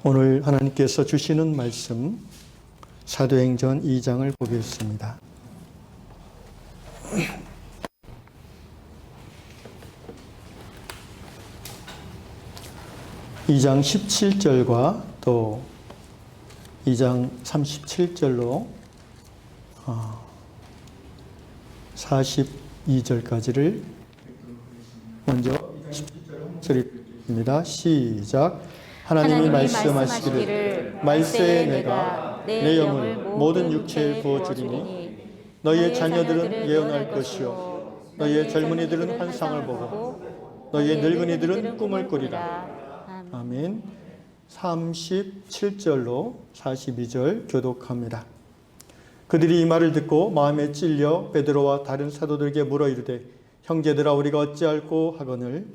오늘 하나님께서 주시는 말씀 사도행전 2장을 보겠습니다. 2장 17절과 또 2장 37절로 42절까지를 먼저 17절 읽습니다. 시작. 하나님이 말씀하시기를 말세에 내가 내 영을 모든 육체에 부어주리니 너희의 자녀들은 예언할 것이요 너희의 젊은이들은 환상을 보고 너희의 늙은이들은 꿈을 꾸리라. 아멘. 37절로 42절 교독합니다. 그들이 이 말을 듣고 마음에 찔려 베드로와 다른 사도들에게 물어 이르되 형제들아 우리가 어찌할꼬 하거늘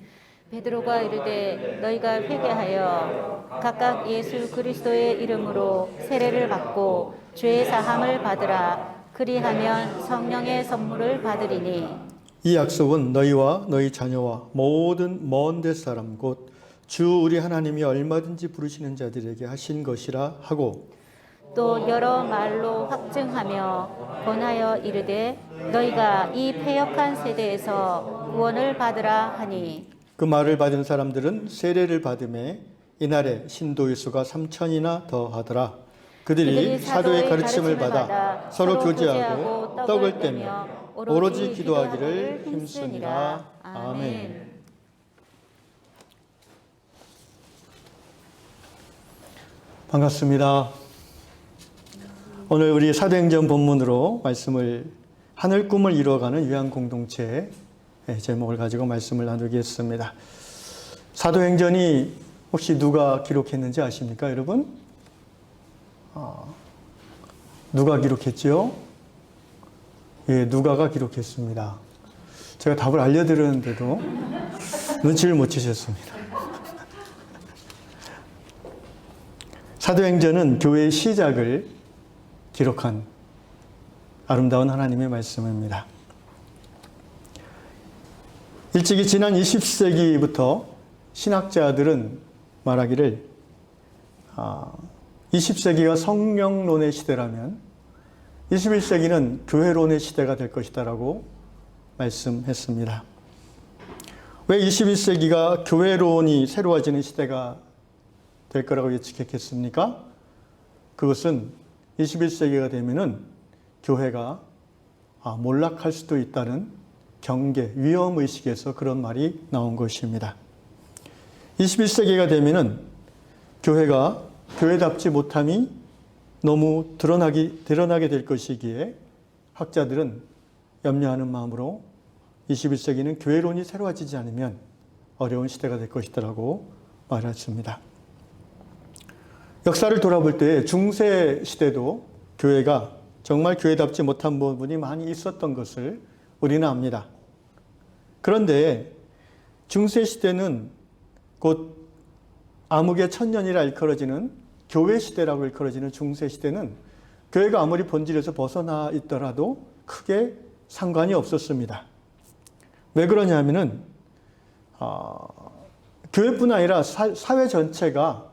베드로가 이르되 너희가 회개하여 각각 예수 그리스도의 이름으로 세례를 받고 죄 사함을 받으라. 그리하면 성령의 선물을 받으리니 이 약속은 너희와 너희 자녀와 모든 먼 데 사람 곧 주 우리 하나님이 얼마든지 부르시는 자들에게 하신 것이라 하고 또 여러 말로 확증하며 권하여 이르되 너희가 이 패역한 세대에서 구원을 받으라 하니 그 말을 받은 사람들은 세례를 받음에 이날에 신도의 수가 3,000이나 더하더라. 그들이 사도의 가르침을 받아 서로 교제하고 떡을 떼며 오로지 기도하기를 힘쓰니라. 아멘. 반갑습니다. 오늘 우리 사도행전 본문으로 말씀을 하늘 꿈을 이루어가는 요한공동체의 제목을 가지고 말씀을 나누겠습니다. 사도행전이 혹시 누가 기록했는지 아십니까, 여러분? 누가 기록했죠? 예, 누가가 기록했습니다. 제가 답을 알려드렸는데도 눈치를 못 채셨습니다. 사도행전은 교회의 시작을 기록한 아름다운 하나님의 말씀입니다. 일찍이 지난 20세기부터 신학자들은 말하기를 20세기가 성령론의 시대라면 21세기는 교회론의 시대가 될 것이다라고 말씀했습니다. 왜 21세기가 교회론이 새로워지는 시대가 될 거라고 예측했겠습니까? 그것은 21세기가 되면은 교회가 몰락할 수도 있다는 경계, 위험의식에서 그런 말이 나온 것입니다. 21세기가 되면은 교회가 교회답지 못함이 너무 드러나게 될 것이기에 학자들은 염려하는 마음으로 21세기는 교회론이 새로워지지 않으면 어려운 시대가 될 것이라고 말했습니다. 역사를 돌아볼 때 중세 시대도 교회가 정말 교회답지 못한 부분이 많이 있었던 것을 우리는 압니다. 그런데 중세 시대는 곧 암흑의 천년이라 일컬어지는 교회 시대라고 일컬어지는 중세 시대는 교회가 아무리 본질에서 벗어나 있더라도 크게 상관이 없었습니다. 왜 그러냐면은 교회뿐 아니라 사회 전체가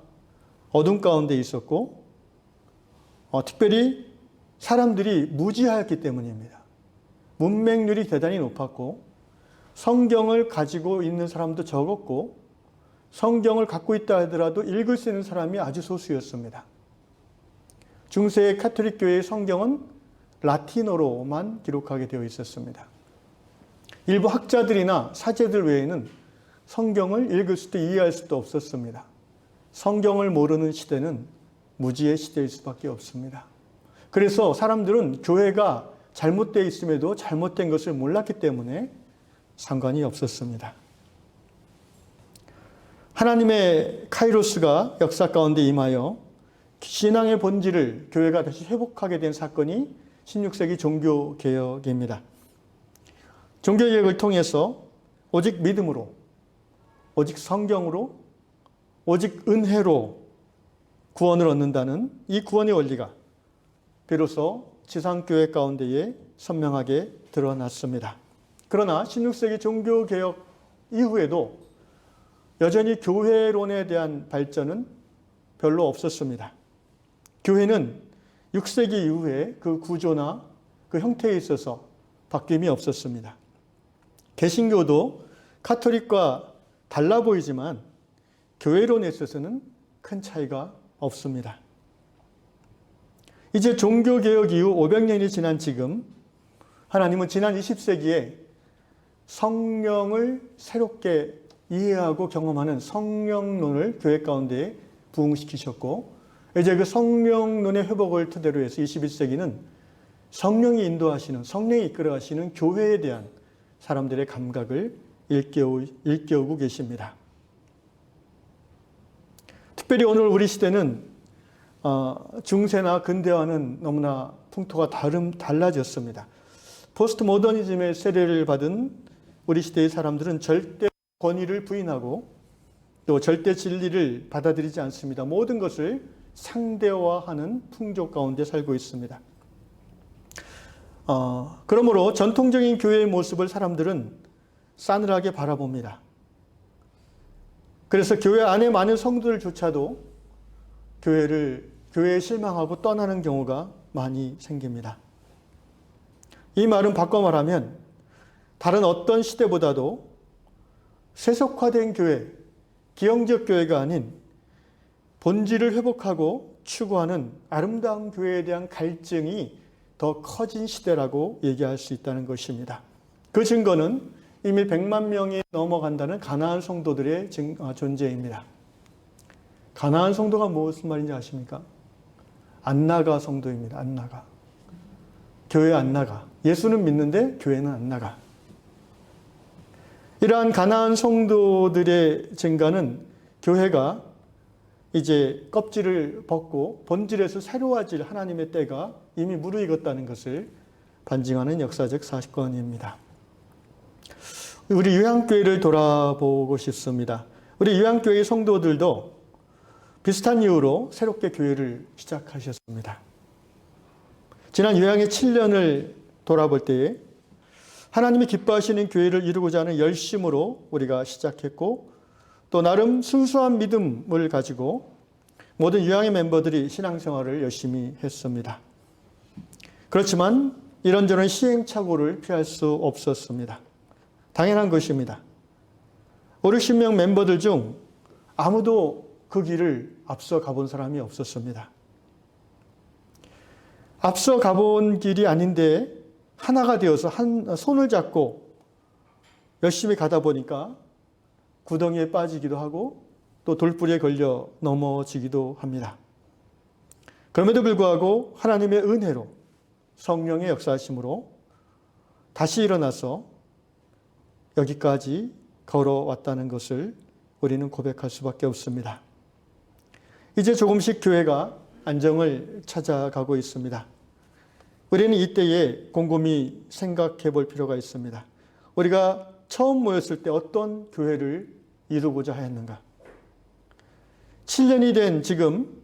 어둠 가운데 있었고 특별히 사람들이 무지하였기 때문입니다. 문맹률이 대단히 높았고 성경을 가지고 있는 사람도 적었고 성경을 갖고 있다 하더라도 읽을 수 있는 사람이 아주 소수였습니다. 중세의 카톨릭 교회의 성경은 라틴어로만 기록하게 되어 있었습니다. 일부 학자들이나 사제들 외에는 성경을 읽을 수도 이해할 수도 없었습니다. 성경을 모르는 시대는 무지의 시대일 수밖에 없습니다. 그래서 사람들은 교회가 잘못되어 있음에도 잘못된 것을 몰랐기 때문에 상관이 없었습니다. 하나님의 카이로스가 역사 가운데 임하여 신앙의 본질을 교회가 다시 회복하게 된 사건이 16세기 종교개혁입니다. 종교개혁을 통해서 오직 믿음으로, 오직 성경으로, 오직 은혜로 구원을 얻는다는 이 구원의 원리가 비로소 지상교회 가운데에 선명하게 드러났습니다. 그러나 16세기 종교개혁 이후에도 여전히 교회론에 대한 발전은 별로 없었습니다. 교회는 6세기 이후에 그 구조나 그 형태에 있어서 바뀜이 없었습니다. 개신교도 카톨릭과 달라 보이지만 교회론에 있어서는 큰 차이가 없습니다. 이제 종교개혁 이후 500년이 지난 지금 하나님은 지난 20세기에 성령을 새롭게 이해하고 경험하는 성령론을 교회 가운데 부흥시키셨고, 이제 그 성령론의 회복을 토대로 해서 21세기는 성령이 인도하시는, 성령이 이끌어가시는 교회에 대한 사람들의 감각을 일깨우고 계십니다. 특별히 오늘 우리 시대는 중세나 근대와는 너무나 풍토가 달라졌습니다. 포스트 모더니즘의 세례를 받은 우리 시대의 사람들은 절대 권위를 부인하고 또 절대 진리를 받아들이지 않습니다. 모든 것을 상대화하는 풍조 가운데 살고 있습니다. 그러므로 전통적인 교회의 모습을 사람들은 싸늘하게 바라봅니다. 그래서 교회 안에 많은 성도들조차도 교회에 실망하고 떠나는 경우가 많이 생깁니다. 이 말은 바꿔 말하면 다른 어떤 시대보다도 세속화된 교회, 기형적 교회가 아닌 본질을 회복하고 추구하는 아름다운 교회에 대한 갈증이 더 커진 시대라고 얘기할 수 있다는 것입니다. 그 증거는 이미 100만 명이 넘어간다는 가나안 성도들의 존재입니다. 가나안 성도가 무슨 말인지 아십니까? 안 나가 성도입니다. 안 나가. 교회 안 나가. 예수는 믿는데 교회는 안 나가. 이러한 가나안 성도들의 증가는 교회가 이제 껍질을 벗고 본질에서 새로워질 하나님의 때가 이미 무르익었다는 것을 반증하는 역사적 사건입니다. 우리 유양교회를 돌아보고 싶습니다. 우리 유양교회의 성도들도 비슷한 이유로 새롭게 교회를 시작하셨습니다. 지난 유양의 7년을 돌아볼 때에 하나님이 기뻐하시는 교회를 이루고자 하는 열심으로 우리가 시작했고, 또 나름 순수한 믿음을 가지고 모든 유양의 멤버들이 신앙생활을 열심히 했습니다. 그렇지만 이런저런 시행착오를 피할 수 없었습니다. 당연한 것입니다. 5, 60명 멤버들 중 아무도 그 길을 앞서 가본 사람이 없었습니다. 앞서 가본 길이 아닌데 하나가 되어서 한 손을 잡고 열심히 가다 보니까 구덩이에 빠지기도 하고 또 돌부리에 걸려 넘어지기도 합니다. 그럼에도 불구하고 하나님의 은혜로 성령의 역사하심으로 다시 일어나서 여기까지 걸어왔다는 것을 우리는 고백할 수밖에 없습니다. 이제 조금씩 교회가 안정을 찾아가고 있습니다. 우리는 이때에 곰곰이 생각해 볼 필요가 있습니다. 우리가 처음 모였을 때 어떤 교회를 이루고자 하였는가? 7년이 된 지금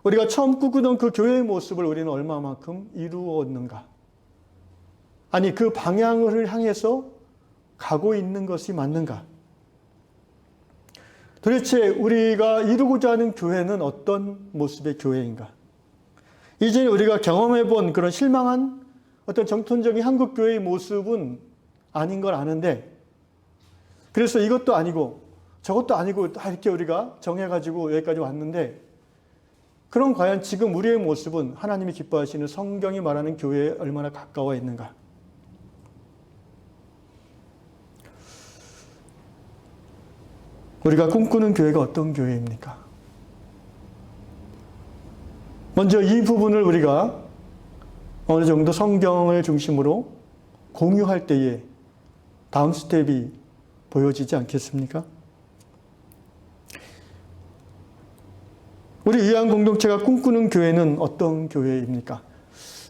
우리가 처음 꿈꾸던 그 교회의 모습을 우리는 얼마만큼 이루었는가? 아니, 그 방향을 향해서 가고 있는 것이 맞는가? 도대체 우리가 이루고자 하는 교회는 어떤 모습의 교회인가? 이제 우리가 경험해본 그런 실망한 어떤 정통적인 한국 교회의 모습은 아닌 걸 아는데, 그래서 이것도 아니고 저것도 아니고 다 이렇게 우리가 정해가지고 여기까지 왔는데, 그럼 과연 지금 우리의 모습은 하나님이 기뻐하시는 성경이 말하는 교회에 얼마나 가까워 있는가? 우리가 꿈꾸는 교회가 어떤 교회입니까? 먼저 이 부분을 우리가 어느 정도 성경을 중심으로 공유할 때에 다음 스텝이 보여지지 않겠습니까? 우리 유양 공동체가 꿈꾸는 교회는 어떤 교회입니까?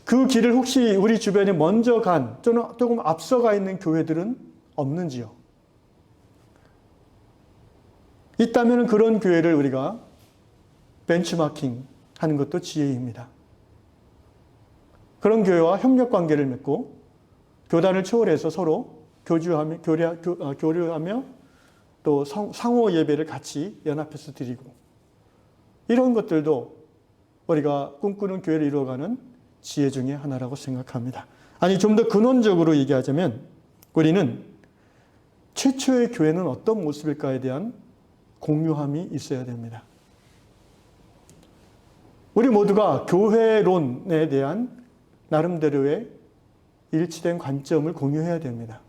그 길을 혹시 우리 주변에 먼저 간 또는 조금 앞서가 있는 교회들은 없는지요? 있다면 그런 교회를 우리가 벤치마킹 하는 것도 지혜입니다. 그런 교회와 협력 관계를 맺고 교단을 초월해서 서로 교류하며 또 상호 예배를 같이 연합해서 드리고, 이런 것들도 우리가 꿈꾸는 교회를 이루어가는 지혜 중에 하나라고 생각합니다. 아니, 좀 더 근원적으로 얘기하자면 우리는 최초의 교회는 어떤 모습일까에 대한 공유함이 있어야 됩니다. 우리 모두가 교회론에 대한 나름대로의 일치된 관점을 공유해야 됩니다.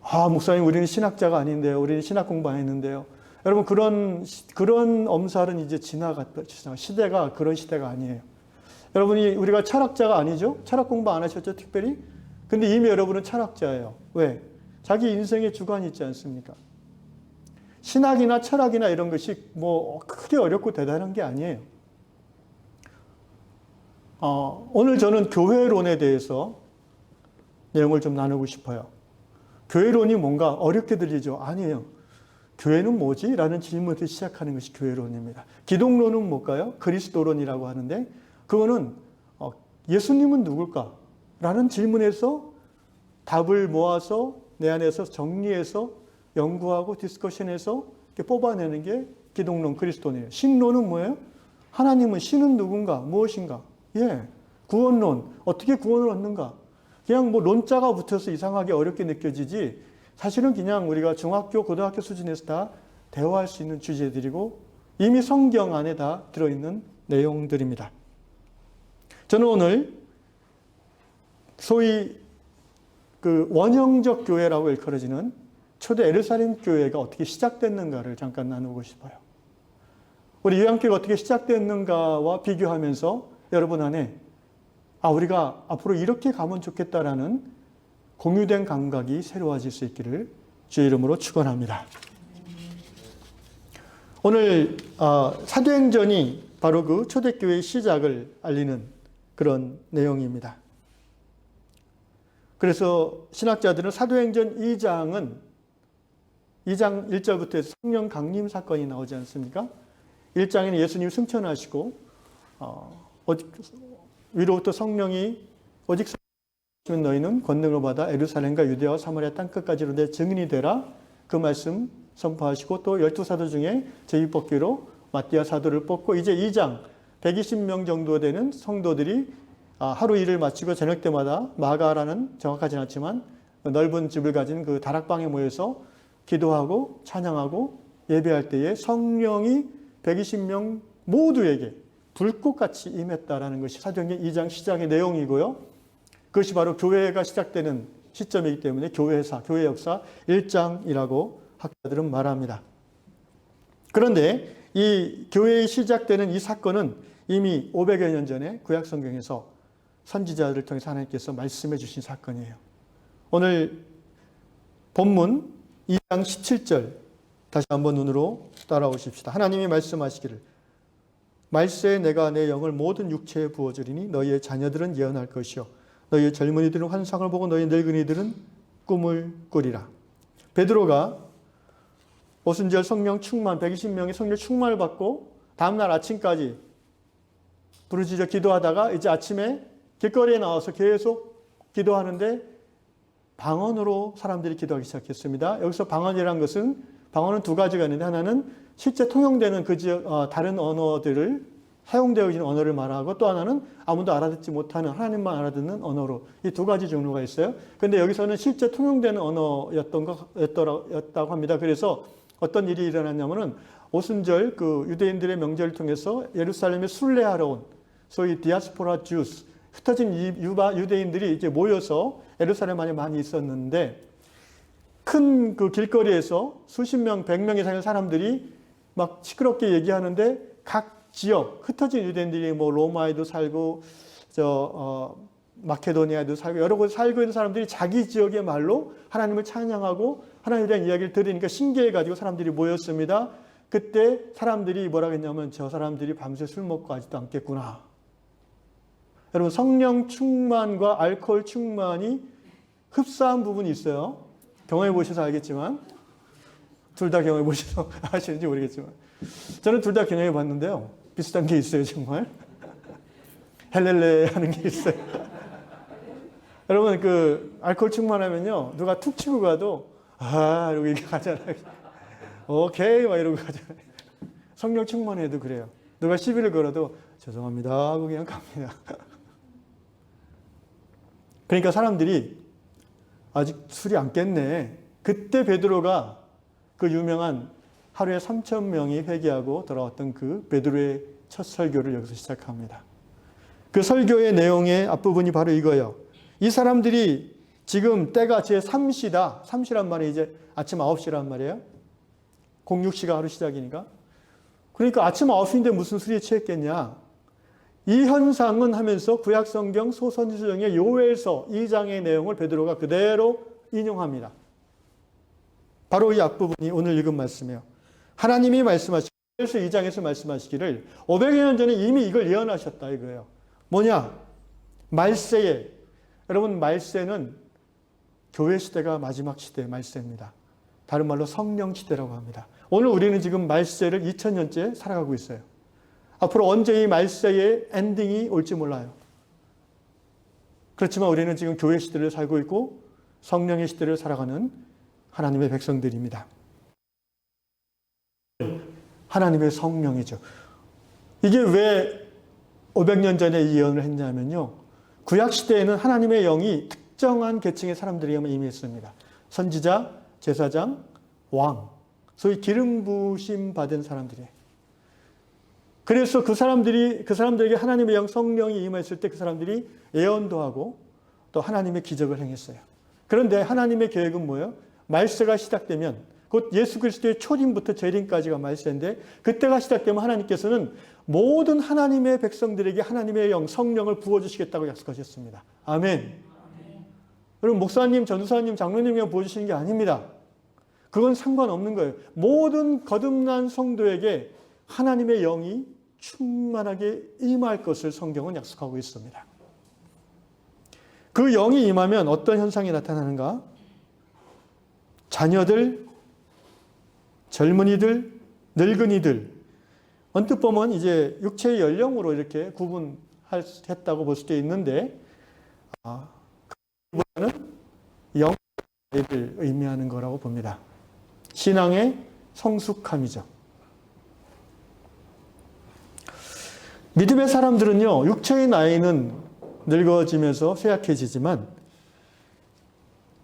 아, 목사님, 우리는 신학자가 아닌데요. 우리는 신학 공부 안 했는데요. 여러분, 그런 엄살은 이제 지나갔다. 시대가 그런 시대가 아니에요. 여러분이, 우리가 철학자가 아니죠? 철학 공부 안 하셨죠, 특별히? 근데 이미 여러분은 철학자예요. 왜? 자기 인생의 주관이 있지 않습니까? 신학이나 철학이나 이런 것이 뭐 크게 어렵고 대단한 게 아니에요. 오늘 저는 교회론에 대해서 내용을 좀 나누고 싶어요. 교회론이 뭔가 어렵게 들리죠? 아니에요. 교회는 뭐지? 라는 질문부터 시작하는 것이 교회론입니다. 기독론은 뭘까요? 그리스도론이라고 하는데 그거는 예수님은 누굴까? 라는 질문에서 답을 모아서 내 안에서 정리해서 연구하고 디스커션해서 이렇게 뽑아내는 게 기독론, 그리스도론이에요. 신론은 뭐예요? 하나님은, 신은 누군가? 무엇인가? 예, 구원론. 어떻게 구원을 얻는가? 그냥 뭐 논자가 붙어서 이상하게 어렵게 느껴지지 사실은 그냥 우리가 중학교, 고등학교 수준에서 다 대화할 수 있는 주제들이고 이미 성경 안에 다 들어있는 내용들입니다. 저는 오늘 소위 그 원형적 교회라고 일컬어지는 초대 예루살렘 교회가 어떻게 시작됐는가를 잠깐 나누고 싶어요. 우리 유양교회가 어떻게 시작됐는가와 비교하면서 여러분 안에 우리가 앞으로 이렇게 가면 좋겠다라는 공유된 감각이 새로워질 수 있기를 주의 이름으로 축원합니다. 오늘 사도행전이 바로 그 초대교회의 시작을 알리는 그런 내용입니다. 그래서 신학자들은 사도행전 2장 1절부터 해서 성령 강림 사건이 나오지 않습니까? 1장에는 예수님이 승천하시고 위로부터 성령이 오직 너희는 권능을 받아 예루살렘과 유대와 사마리아 땅끝까지로 내 증인이 되라. 그 말씀 선포하시고 또 12사도 중에 제비뽑기로 마띠아 사도를 뽑고 이제 2장 120명 정도 되는 성도들이 하루 일을 마치고 저녁 때마다 마가라는 정확하지는 않지만 넓은 집을 가진 그 다락방에 모여서 기도하고 찬양하고 예배할 때에 성령이 120명 모두에게 불꽃같이 임했다라는 것이 사도행전 2장 시작의 내용이고요. 그것이 바로 교회가 시작되는 시점이기 때문에 교회사, 교회 역사 1장이라고 학자들은 말합니다. 그런데 이 교회의 시작되는 이 사건은 이미 500여 년 전에 구약 성경에서 선지자들을 통해서 하나님께서 말씀해 주신 사건이에요. 오늘 본문 2장 17절 다시 한번 눈으로 따라오십시다. 하나님이 말씀하시기를 말세에 내가 내 영을 모든 육체에 부어주리니 너희의 자녀들은 예언할 것이요 너희의 젊은이들은 환상을 보고 너희 늙은이들은 꿈을 꾸리라. 베드로가 오순절 성령 충만 120명의 성령 충만을 받고 다음날 아침까지 부르짖어 기도하다가 이제 아침에 길거리에 나와서 계속 기도하는데 방언으로 사람들이 기도하기 시작했습니다. 여기서 방언이란 것은 방언은 두 가지가 있는데 하나는 실제 통용되는 그 지역 다른 언어들을 사용되어진 언어를 말하고 또 하나는 아무도 알아듣지 못하는 하나님만 알아듣는 언어로 이 두 가지 종류가 있어요. 그런데 여기서는 실제 통용되는 언어였다고 합니다. 그래서 어떤 일이 일어났냐면은 오순절 그 유대인들의 명절을 통해서 예루살렘에 순례하러 온 소위 디아스포라 주스 흩어진 유대인들이 이제 모여서 예루살렘 안에 많이 있었는데 큰 그 길거리에서 수십 명, 100명 이상의 사람들이 막 시끄럽게 얘기하는데 각 지역 흩어진 유대인들이 뭐 로마에도 살고 마케도니아에도 살고 여러 곳에 살고 있는 사람들이 자기 지역의 말로 하나님을 찬양하고 하나님에 대한 이야기를 들으니까 신기해가지고 사람들이 모였습니다. 그때 사람들이 뭐라고 했냐면 저 사람들이 밤새 술 먹고 가지도 않겠구나. 여러분 성령 충만과 알코올 충만이 흡사한 부분이 있어요. 경험해 보셔서 알겠지만 둘 다 경험해 보셔서 아시는지 모르겠지만 저는 둘 다 경험해 봤는데요. 비슷한 게 있어요 정말. 헬렐레 하는 게 있어요. 여러분 그 알코올 충만하면요 누가 툭 치고 가도 이러고 이렇게 가잖아요. 오케이 막 이러고 가잖아요. 성령 충만해도 그래요. 누가 시비를 걸어도 죄송합니다 하고 그냥 갑니다. 그러니까 사람들이 아직 술이 안 깼네. 그때 베드로가 그 유명한 하루에 3,000명이 회개하고 돌아왔던 그 베드로의 첫 설교를 여기서 시작합니다. 그 설교의 내용의 앞부분이 바로 이거예요. 이 사람들이 지금 때가 제3시다. 3시란 말이 이제 아침 9시란 말이에요. 06시가 하루 시작이니까. 그러니까 아침 9시인데 무슨 술에 취했겠냐. 이 현상은 하면서 구약성경 소선지서정의 요엘서 2장의 내용을 베드로가 그대로 인용합니다. 바로 이 앞부분이 오늘 읽은 말씀이에요. 하나님이 말씀하시기를, 요엘서 2장에서 말씀하시기를 500여 년 전에 이미 이걸 예언하셨다 이거예요. 뭐냐? 말세에, 여러분 말세는 교회 시대가 마지막 시대의 말세입니다. 다른 말로 성령 시대라고 합니다. 오늘 우리는 지금 말세를 2000년째 살아가고 있어요. 앞으로 언제 이 말세의 엔딩이 올지 몰라요. 그렇지만 우리는 지금 교회 시대를 살고 있고 성령의 시대를 살아가는 하나님의 백성들입니다. 하나님의 성령이죠. 이게 왜 500년 전에 이 예언을 했냐면요. 구약 시대에는 하나님의 영이 특정한 계층의 사람들에게만 임했습니다. 선지자, 제사장, 왕, 소위 기름 부으심 받은 사람들이에요. 그래서 그 사람들에게 하나님의 영 성령이 임했을 때 그 사람들이 예언도 하고 또 하나님의 기적을 행했어요. 그런데 하나님의 계획은 뭐예요? 말세가 시작되면 곧 예수 그리스도의 초림부터 재림까지가 말세인데 그때가 시작되면 하나님께서는 모든 하나님의 백성들에게 하나님의 영 성령을 부어주시겠다고 약속하셨습니다. 아멘. 여러분 목사님, 전도사님, 장로님이 부어주시는 게 아닙니다. 그건 상관없는 거예요. 모든 거듭난 성도에게 하나님의 영이 충만하게 임할 것을 성경은 약속하고 있습니다. 그 영이 임하면 어떤 현상이 나타나는가? 자녀들, 젊은이들, 늙은이들, 언뜻 보면 이제 육체의 연령으로 이렇게 구분했다고 볼 수도 있는데, 그보다는 영을 의미하는 거라고 봅니다. 신앙의 성숙함이죠. 믿음의 사람들은요, 육체의 나이는 늙어지면서 쇠약해지지만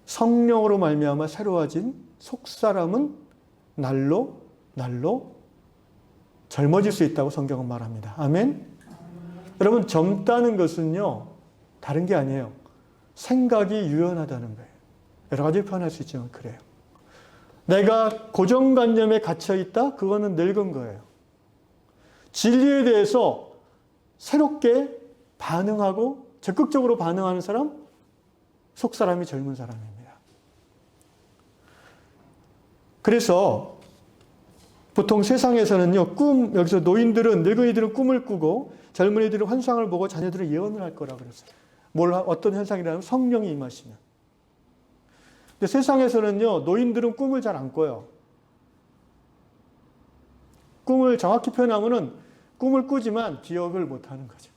성령으로 말미암아 새로워진 속사람은 날로 젊어질 수 있다고 성경은 말합니다. 아멘? 여러분 젊다는 것은요, 다른 게 아니에요. 생각이 유연하다는 거예요. 여러 가지 표현할 수 있지만 그래요. 내가 고정관념에 갇혀있다? 그거는 늙은 거예요. 진리에 대해서 새롭게 반응하고 적극적으로 반응하는 사람, 속사람이 젊은 사람입니다. 그래서 보통 세상에서는요, 여기서 노인들은, 늙은이들은 꿈을 꾸고 젊은이들은 환상을 보고 자녀들은 예언을 할 거라고 그랬어요. 어떤 현상이라면 성령이 임하시면. 근데 세상에서는요, 노인들은 꿈을 잘 안 꿔요. 꿈을 정확히 표현하면은 꿈을 꾸지만 기억을 못 하는 거죠.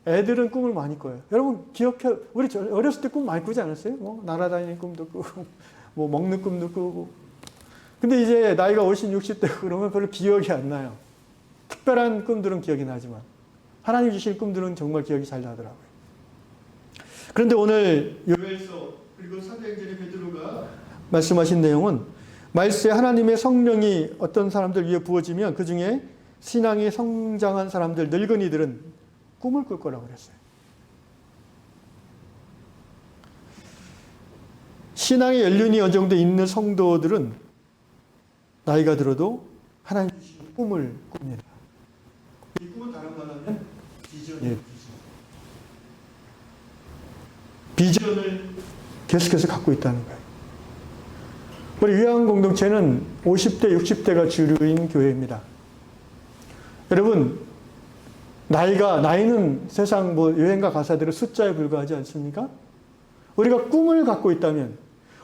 애들은 꿈을 많이 꿔요. 여러분 기억해, 우리 어렸을 때 꿈 많이 꾸지 않았어요? 뭐 날아다니는 꿈도 꾸고, 뭐 먹는 꿈도 꾸고. 근데 이제 나이가 50, 60대 그러면 별로 기억이 안 나요. 특별한 꿈들은 기억이 나지만 하나님 주신 꿈들은 정말 기억이 잘 나더라고요. 그런데 오늘 요엘서 그리고 사도행전의 베드로가 말씀하신 내용은 말세 하나님의 성령이 어떤 사람들 위에 부어지면 그 중에 신앙이 성장한 사람들, 늙은이들은 꿈을 꿀 거라고 그랬어요. 신앙의 연륜이 어느 정도 있는 성도들은 나이가 들어도 하나님 주신 꿈을 꿉니다. 이 꿈은 다른 말로 하면 비전이에요. 비전을 계속해서 갖고 있다는 거예요. 우리 위안 공동체는 50대, 60대가 주류인 교회입니다. 여러분, 나이는 세상 여행가 가사들의 숫자에 불과하지 않습니까? 우리가 꿈을 갖고 있다면,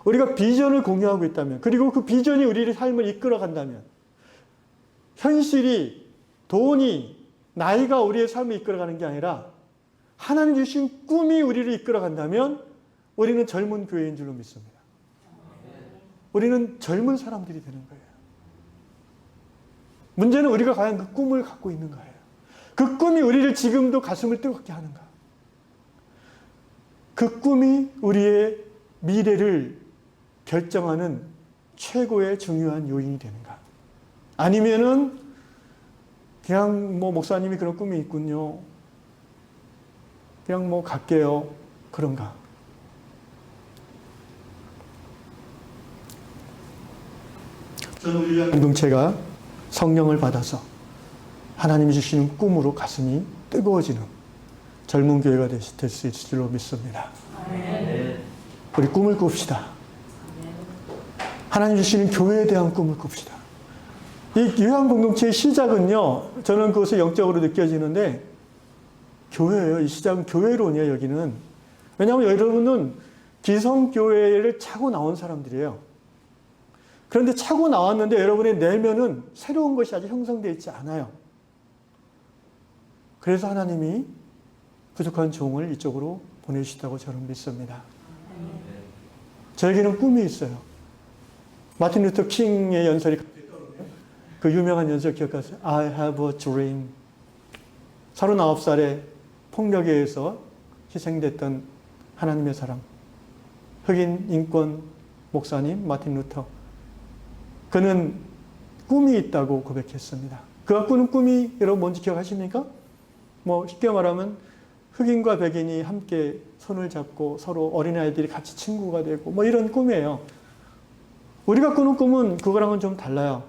우리가 비전을 공유하고 있다면, 그리고 그 비전이 우리의 삶을 이끌어 간다면, 현실이, 돈이, 나이가 우리의 삶을 이끌어 가는 게 아니라 하나님 주신 꿈이 우리를 이끌어 간다면 우리는 젊은 교회인 줄로 믿습니다. 우리는 젊은 사람들이 되는 거예요. 문제는 우리가 과연 그 꿈을 갖고 있는가예요. 그 꿈이 우리를 지금도 가슴을 뜨겁게 하는가. 그 꿈이 우리의 미래를 결정하는 최고의 중요한 요인이 되는가. 아니면은 그냥 뭐 목사님이 그런 꿈이 있군요. 그냥 뭐 갈게요. 그런가. 저는 우리 공동체가 성령을 받아서 하나님이 주시는 꿈으로 가슴이 뜨거워지는 젊은 교회가 될 수 있을 줄로 믿습니다. 우리 꿈을 꿉시다. 하나님 주시는 교회에 대한 꿈을 꿉시다. 이 요한 공동체의 시작은요, 저는 그것을 영적으로 느껴지는데, 교회예요. 이 시작은 교회론이에요, 여기는. 왜냐하면 여러분은 기성교회를 차고 나온 사람들이에요. 그런데 차고 나왔는데 여러분의 내면은 새로운 것이 아직 형성되어 있지 않아요. 그래서 하나님이 부족한 종을 이쪽으로 보내주시다고 저는 믿습니다. 저에게는 꿈이 있어요. 마틴 루터 킹의 연설이 그 유명한 연설 기억하세요? I have a dream. 39살에 폭력에 의해서 희생됐던 하나님의 사람, 흑인 인권 목사님 마틴 루터. 그는 꿈이 있다고 고백했습니다. 그가 꾸는 꿈이 여러분 뭔지 기억하십니까? 뭐 쉽게 말하면 흑인과 백인이 함께 손을 잡고 서로 어린아이들이 같이 친구가 되고 뭐 이런 꿈이에요. 우리가 꾸는 꿈은 그거랑은 좀 달라요.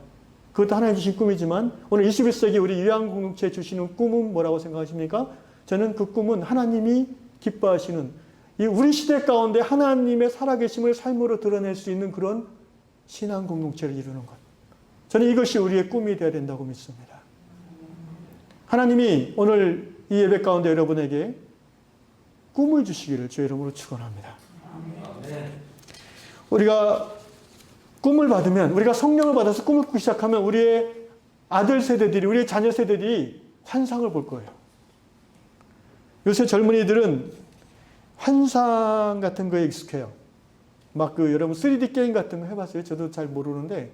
그것도 하나님 주신 꿈이지만 오늘 21세기 우리 요한 공동체에 주시는 꿈은 뭐라고 생각하십니까? 저는 그 꿈은 하나님이 기뻐하시는 이 우리 시대 가운데 하나님의 살아계심을 삶으로 드러낼 수 있는 그런 신앙 공동체를 이루는 것. 저는 이것이 우리의 꿈이 되어야 된다고 믿습니다. 하나님이 오늘 이 예배 가운데 여러분에게 꿈을 주시기를 주의 이름으로 축원합니다. 우리가 꿈을 받으면, 우리가 성령을 받아서 꿈을 꾸기 시작하면 우리의 아들 세대들이, 우리의 자녀 세대들이 환상을 볼 거예요. 요새 젊은이들은 환상 같은 거에 익숙해요. 막 여러분 3D 게임 같은 거 해봤어요? 저도 잘 모르는데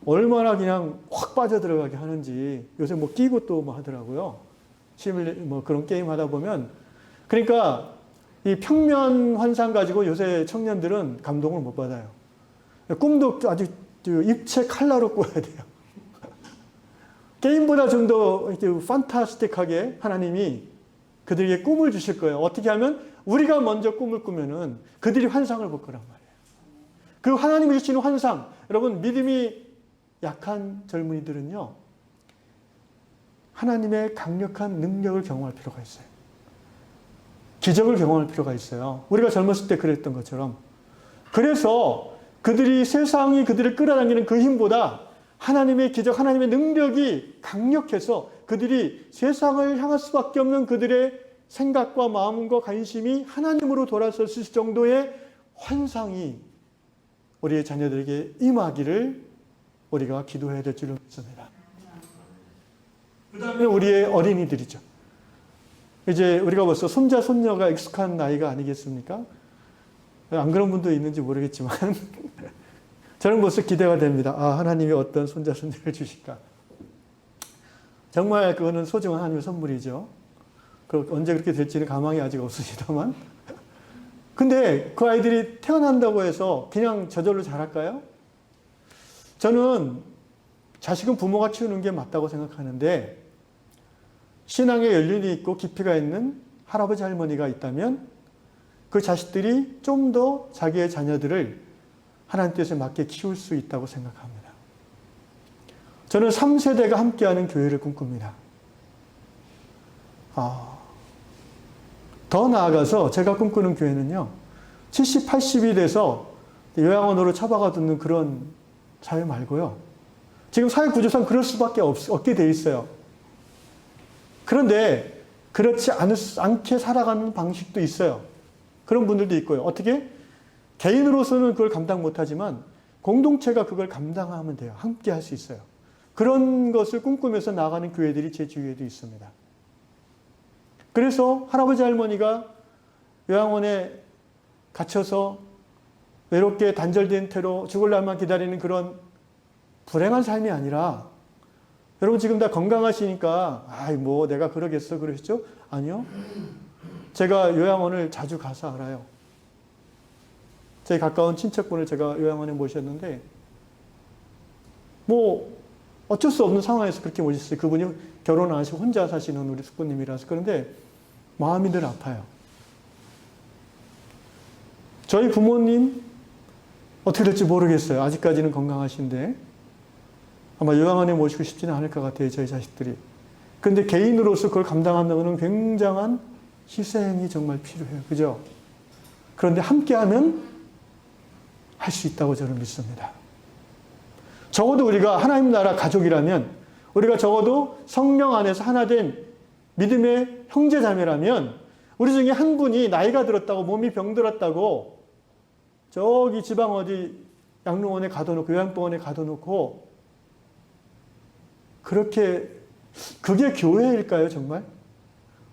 얼마나 그냥 확 빠져들어가게 하는지 요새 뭐 끼고 또 뭐 하더라고요. 뭐 그런 게임 하다 보면. 그러니까 이 평면 환상 가지고 요새 청년들은 감동을 못 받아요. 꿈도 아주 입체 칼라로 꿔야 돼요. 게임보다 좀 더 판타스틱하게 하나님이 그들에게 꿈을 주실 거예요. 어떻게 하면 우리가 먼저 꿈을 꾸면은 그들이 환상을 볼 거란 말이에요. 그 하나님이 주시는 환상, 여러분 믿음이 약한 젊은이들은요, 하나님의 강력한 능력을 경험할 필요가 있어요. 기적을 경험할 필요가 있어요. 우리가 젊었을 때 그랬던 것처럼. 그래서 그들이 세상이 그들을 끌어당기는 그 힘보다 하나님의 기적, 하나님의 능력이 강력해서 그들이 세상을 향할 수밖에 없는 그들의 생각과 마음과 관심이 하나님으로 돌아설 수 있을 정도의 환상이 우리의 자녀들에게 임하기를 우리가 기도해야 될 줄로 믿습니다. 그 다음에 우리의 어린이들이죠. 이제 우리가 벌써 손자, 손녀가 익숙한 나이가 아니겠습니까? 안 그런 분도 있는지 모르겠지만 저는 벌써 기대가 됩니다. 아, 하나님이 어떤 손자, 손녀를 주실까? 정말 그거는 소중한 하나님의 선물이죠. 언제 그렇게 될지는 가망이 아직 없으시다만. 근데 그 아이들이 태어난다고 해서 그냥 저절로 자랄까요? 저는 자식은 부모가 키우는 게 맞다고 생각하는데 신앙에 연륜이 있고 깊이가 있는 할아버지 할머니가 있다면 그 자식들이 좀 더 자기의 자녀들을 하나님 뜻에 맞게 키울 수 있다고 생각합니다. 저는 3세대가 함께하는 교회를 꿈꿉니다. 더 나아가서 제가 꿈꾸는 교회는요, 70, 80이 돼서 요양원으로 처박아 두는 그런 사회 말고요. 지금 사회 구조상 그럴 수밖에 없게 돼 있어요. 그런데 그렇지 않게 살아가는 방식도 있어요. 그런 분들도 있고요. 어떻게? 개인으로서는 그걸 감당 못하지만 공동체가 그걸 감당하면 돼요. 함께 할 수 있어요. 그런 것을 꿈꾸면서 나아가는 교회들이 제 주위에도 있습니다. 그래서 할아버지 할머니가 요양원에 갇혀서 외롭게 단절된 채로 죽을 날만 기다리는 그런 불행한 삶이 아니라 여러분 지금 다 건강하시니까 아이 뭐 내가 그러겠어 그러시죠? 아니요. 제가 요양원을 자주 가서 알아요. 제 가까운 친척분을 제가 요양원에 모셨는데 뭐 어쩔 수 없는 상황에서 그렇게 모셨어요. 그분이 결혼 안 하시고 혼자 사시는 우리 숙부님이라서. 그런데 마음이 늘 아파요. 저희 부모님 어떻게 될지 모르겠어요. 아직까지는 건강하신데 아마 요양원에 모시고 싶지는 않을 것 같아요. 저희 자식들이. 그런데 개인으로서 그걸 감당한다는 건 굉장한 희생이 정말 필요해요. 그죠? 그런데 함께하면 할 수 있다고 저는 믿습니다. 적어도 우리가 하나님 나라 가족이라면, 우리가 적어도 성령 안에서 하나 된 믿음의 형제 자매라면, 우리 중에 한 분이 나이가 들었다고, 몸이 병들었다고 저기 지방 어디 양로원에 가둬놓고, 요양병원에 가둬놓고, 그렇게, 그게 교회일까요, 정말?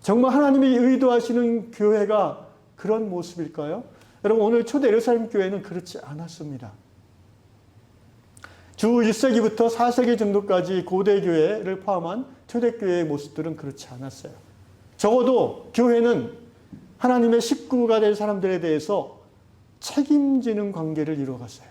정말 하나님이 의도하시는 교회가 그런 모습일까요? 여러분, 오늘 초대 예루살렘 교회는 그렇지 않았습니다. 주 1세기부터 4세기 정도까지 고대 교회를 포함한 초대교회의 모습들은 그렇지 않았어요. 적어도 교회는 하나님의 식구가 될 사람들에 대해서 책임지는 관계를 이루어갔어요.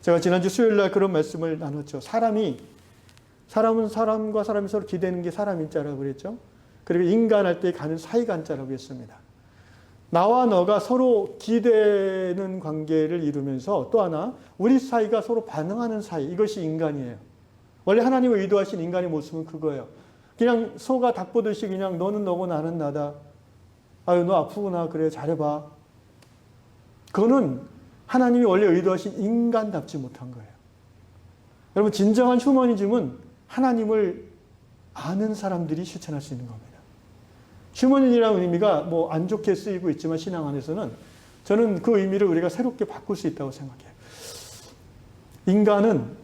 제가 지난주 수요일날 그런 말씀을 나눴죠. 사람은 사람과 사람이 서로 기대는 게 사람인자라고 그랬죠. 그리고 인간할 때 가는 사이간자라고 했습니다. 나와 너가 서로 기대는 관계를 이루면서 또 하나 우리 사이가 서로 반응하는 사이, 이것이 인간이에요. 원래 하나님이 의도하신 인간의 모습은 그거예요. 그냥 소가 닭 보듯이 그냥 너는 너고 나는 나다. 아유 너 아프구나 그래 잘해봐. 그거는 하나님이 원래 의도하신 인간답지 못한 거예요. 여러분 진정한 휴머니즘은 하나님을 아는 사람들이 실천할 수 있는 겁니다. 휴머니즘이라는 의미가 뭐 안 좋게 쓰이고 있지만 신앙 안에서는 저는 그 의미를 우리가 새롭게 바꿀 수 있다고 생각해요. 인간은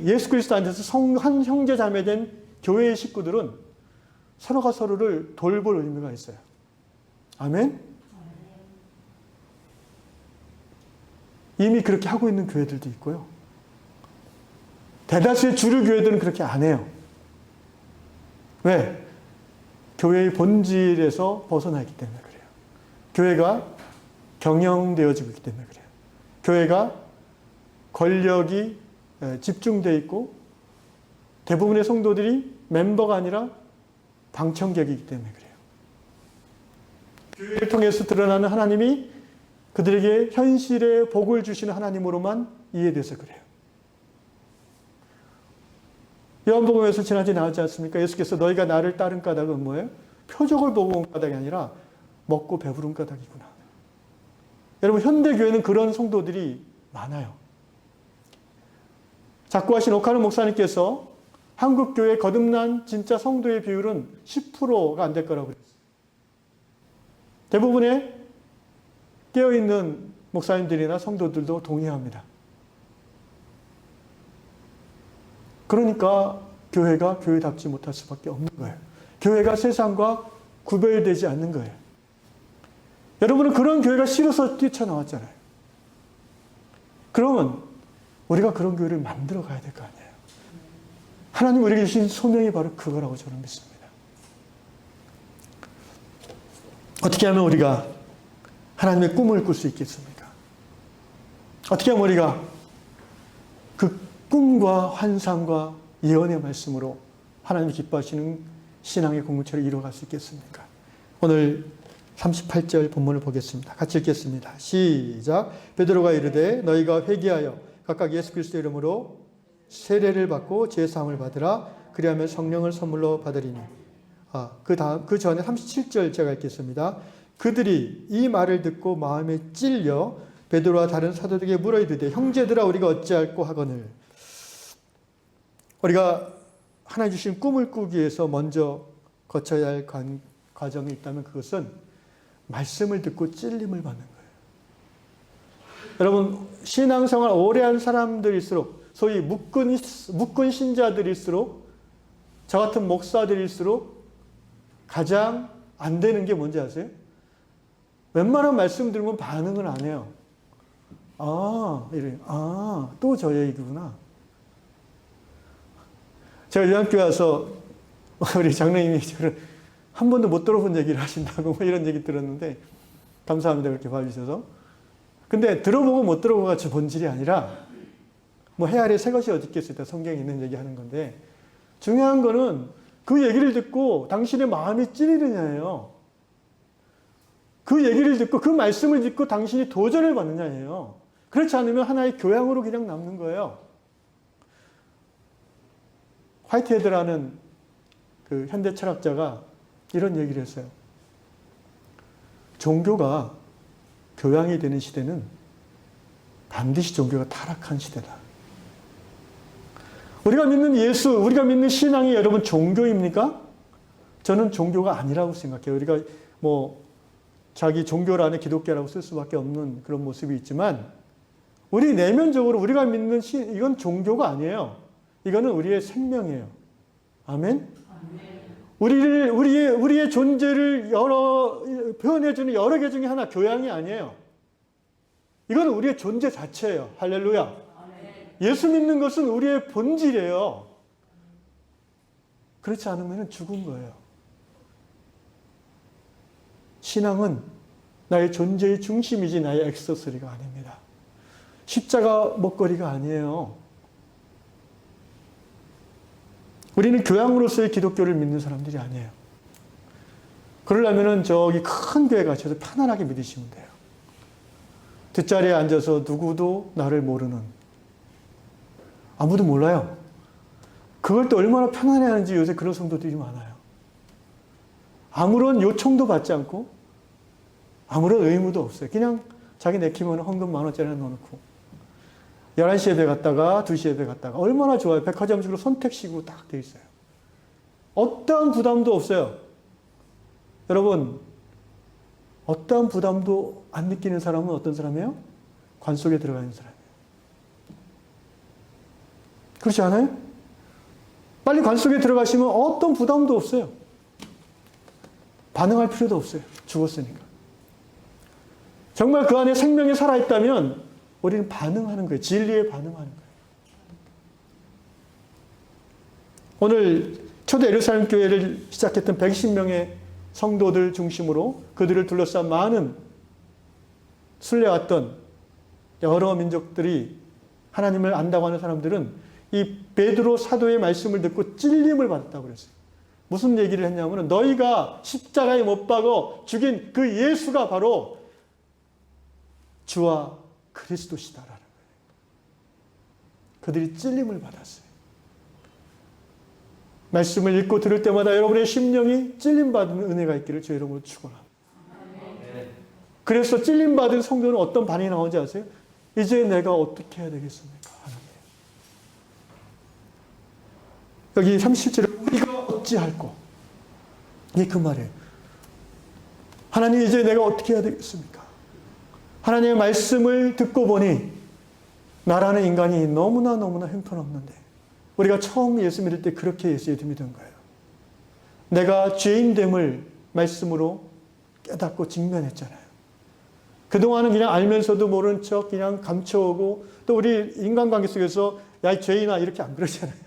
예수 그리스도 안에서 한 형제 자매 된 교회의 식구들은 서로가 서로를 돌볼 의미가 있어요. 아멘? 이미 그렇게 하고 있는 교회들도 있고요. 대다수의 주류 교회들은 그렇게 안 해요. 왜? 교회의 본질에서 벗어나 있기 때문에 그래요. 교회가 경영되어지고 있기 때문에 그래요. 교회가 권력이 집중되어 있고 대부분의 성도들이 멤버가 아니라 방청객이기 때문에 그래요. 교회를 통해서 드러나는 하나님이 그들에게 현실의 복을 주시는 하나님으로만 이해돼서 그래요. 요한복음에서 지난주에 나왔지 않습니까? 예수께서 너희가 나를 따른 까닭은 뭐예요? 표적을 보고 온 까닭이 아니라 먹고 배부른 까닭이구나. 여러분 현대교회는 그런 성도들이 많아요. 작고하신 오카노 목사님께서 한국교회 거듭난 진짜 성도의 비율은 10%가 안 될 거라고 그랬어요. 대부분의 깨어있는 목사님들이나 성도들도 동의합니다. 그러니까 교회가 교회답지 못할 수밖에 없는 거예요. 교회가 세상과 구별되지 않는 거예요. 여러분은 그런 교회가 싫어서 뛰쳐나왔잖아요. 그러면 우리가 그런 교회를 만들어 가야 될 거 아니에요. 하나님 우리에게 주신 소명이 바로 그거라고 저는 믿습니다. 어떻게 하면 우리가 하나님의 꿈을 꿀 수 있겠습니까? 어떻게 하면 우리가 그 꿈과 환상과 예언의 말씀으로 하나님이 기뻐하시는 신앙의 공동체를 이루어갈 수 있겠습니까? 오늘 38절 본문을 보겠습니다. 같이 읽겠습니다. 시작. 베드로가 이르되 너희가 회개하여 각각 예수 그리스도 이름으로 세례를 받고 제사함을 받으라. 그리하면 성령을 선물로 받으리니. 그 전에 37절 제가 읽겠습니다. 그들이 이 말을 듣고 마음에 찔려 베드로와 다른 사도들에게 물어 이르되 형제들아 우리가 어찌할꼬 하거늘. 우리가 하나님 주신 꿈을 꾸기 위해서 먼저 거쳐야 할 과정이 있다면 그것은 말씀을 듣고 찔림을 받는 거예요. 여러분 신앙생활 오래 한 사람들일수록 소위 묶은 신자들일수록 저 같은 목사들일수록 가장 안 되는 게 뭔지 아세요? 웬만한 말씀 들으면 반응을 안 해요. 또 저 얘기구나. 제가 요한교회 와서 우리 장로님이 저를 한 번도 못 들어본 얘기를 하신다고 뭐 이런 얘기 들었는데 감사합니다. 그렇게 봐주셔서. 근데 들어보고 못 들어보고가 저 본질이 아니라 뭐 해 아래 새 것이 어디 있겠습니까? 성경에 있는 얘기 하는 건데 중요한 거는 그 얘기를 듣고 당신의 마음이 찔리느냐예요. 그 얘기를 듣고 그 말씀을 듣고 당신이 도전을 받느냐예요. 그렇지 않으면 하나의 교양으로 그냥 남는 거예요. 화이트헤드라는 그 현대 철학자가 이런 얘기를 했어요. 종교가 교양이 되는 시대는 반드시 종교가 타락한 시대다. 우리가 믿는 예수, 우리가 믿는 신앙이 여러분 종교입니까? 저는 종교가 아니라고 생각해요. 우리가 뭐 자기 종교란에 기독교라고 쓸 수밖에 없는 그런 모습이 있지만 우리 내면적으로 우리가 믿는 이건 종교가 아니에요. 이거는 우리의 생명이에요. 아멘? 우리의 존재를 표현해주는 여러 개 중에 하나 교양이 아니에요. 이건 우리의 존재 자체예요. 할렐루야. 예수 믿는 것은 우리의 본질이에요. 그렇지 않으면 죽은 거예요. 신앙은 나의 존재의 중심이지 나의 액세서리가 아닙니다. 십자가 먹거리가 아니에요. 우리는 교양으로서의 기독교를 믿는 사람들이 아니에요. 그러려면 저기 큰 교회 가셔서 편안하게 믿으시면 돼요. 뒷자리에 앉아서 누구도 나를 모르는, 아무도 몰라요. 그걸 또 얼마나 편안해하는지 요새 그런 성도들이 많아요. 아무런 요청도 받지 않고 아무런 의무도 없어요. 그냥 자기 내키면 헌금 10,000원짜리 넣어놓고 11시 예배 갔다가 2시 예배 갔다가 얼마나 좋아요. 백화점식으로 선택식으로 딱 돼 있어요. 어떠한 부담도 없어요. 여러분, 어떠한 부담도 안 느끼는 사람은 어떤 사람이에요? 관 속에 들어가 있는 사람이에요. 그렇지 않아요? 빨리 관 속에 들어가시면 어떤 부담도 없어요. 반응할 필요도 없어요. 죽었으니까. 정말 그 안에 생명이 살아있다면 우리는 반응하는 거예요. 진리에 반응하는 거예요. 오늘 초대 예루살렘 교회를 시작했던 120명의 성도들 중심으로 그들을 둘러싼 많은 순례왔던 여러 민족들이 하나님을 안다고 하는 사람들은 이 베드로 사도의 말씀을 듣고 찔림을 받았다고 그랬어요. 무슨 얘기를 했냐면 너희가 십자가에 못 박아 죽인 그 예수가 바로 주와 그리스도시다라는 거예요. 그들이 찔림을 받았어요. 말씀을 읽고 들을 때마다 여러분의 심령이 찔림받은 은혜가 있기를 주 이름으로 축원합니다. 그래서 찔림받은 성도는 어떤 반응이 나오는지 아세요? 이제 내가 어떻게 해야 되겠습니까? 여기 37절에 우리가 어찌할꼬? 이게 그 말이에요. 하나님 이제 내가 어떻게 해야 되겠습니까? 하나님의 말씀을 듣고 보니 나라는 인간이 너무나 형편없는데 우리가 처음 예수 믿을 때 그렇게 예수 믿은 거예요. 내가 죄인됨을 말씀으로 깨닫고 직면했잖아요. 그동안은 그냥 알면서도 모른 척 그냥 감춰오고 또 우리 인간관계 속에서 야, 이 죄인아 이렇게 안 그러잖아요.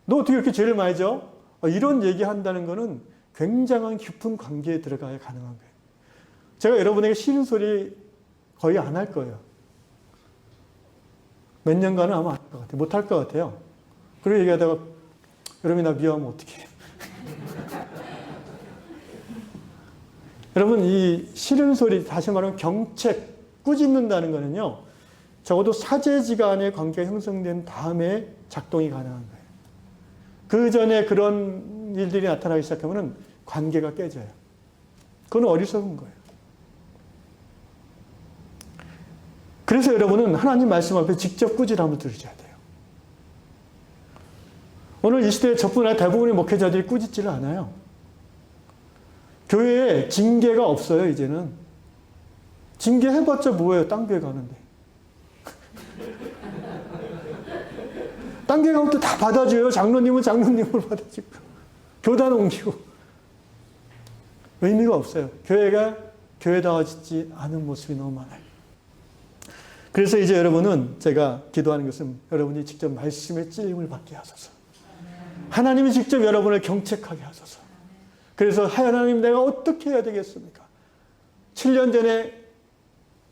너 어떻게 이렇게 죄를 많이 져? 이런 얘기한다는 것은 굉장한 깊은 관계에 들어가야 가능한 거예요. 제가 여러분에게 싫은 소리 거의 안 할 거예요. 몇 년간은 아마 안 할 것 같아요. 못 할 것 같아요. 그리고 얘기하다가 여러분이 나 미워하면 어떡해. 여러분 이 싫은 소리, 다시 말하면 경책, 꾸짖는다는 거는요. 적어도 사제지간의 관계가 형성된 다음에 작동이 가능한 거예요. 그 전에 그런 일들이 나타나기 시작하면 관계가 깨져요. 그건 어리석은 거예요. 그래서 여러분은 하나님 말씀 앞에 직접 꾸지람을 들으셔야 돼요. 오늘 이 시대에 저뿐 대부분의 목회자들이 꾸짖지를 않아요. 교회에 징계가 없어요, 이제는. 징계해봤자 뭐예요? 딴 교회 가는데. 딴 교회 가면 또 다 받아줘요. 장로님은 장로님을 받아주고. 교단 옮기고. 의미가 없어요. 교회가 교회다워지지 않은 모습이 너무 많아요. 그래서 이제 여러분은 제가 기도하는 것은 여러분이 직접 말씀의 찔림을 받게 하소서. 하나님이 직접 여러분을 경책하게 하소서. 그래서 하나님 내가 어떻게 해야 되겠습니까? 7년 전에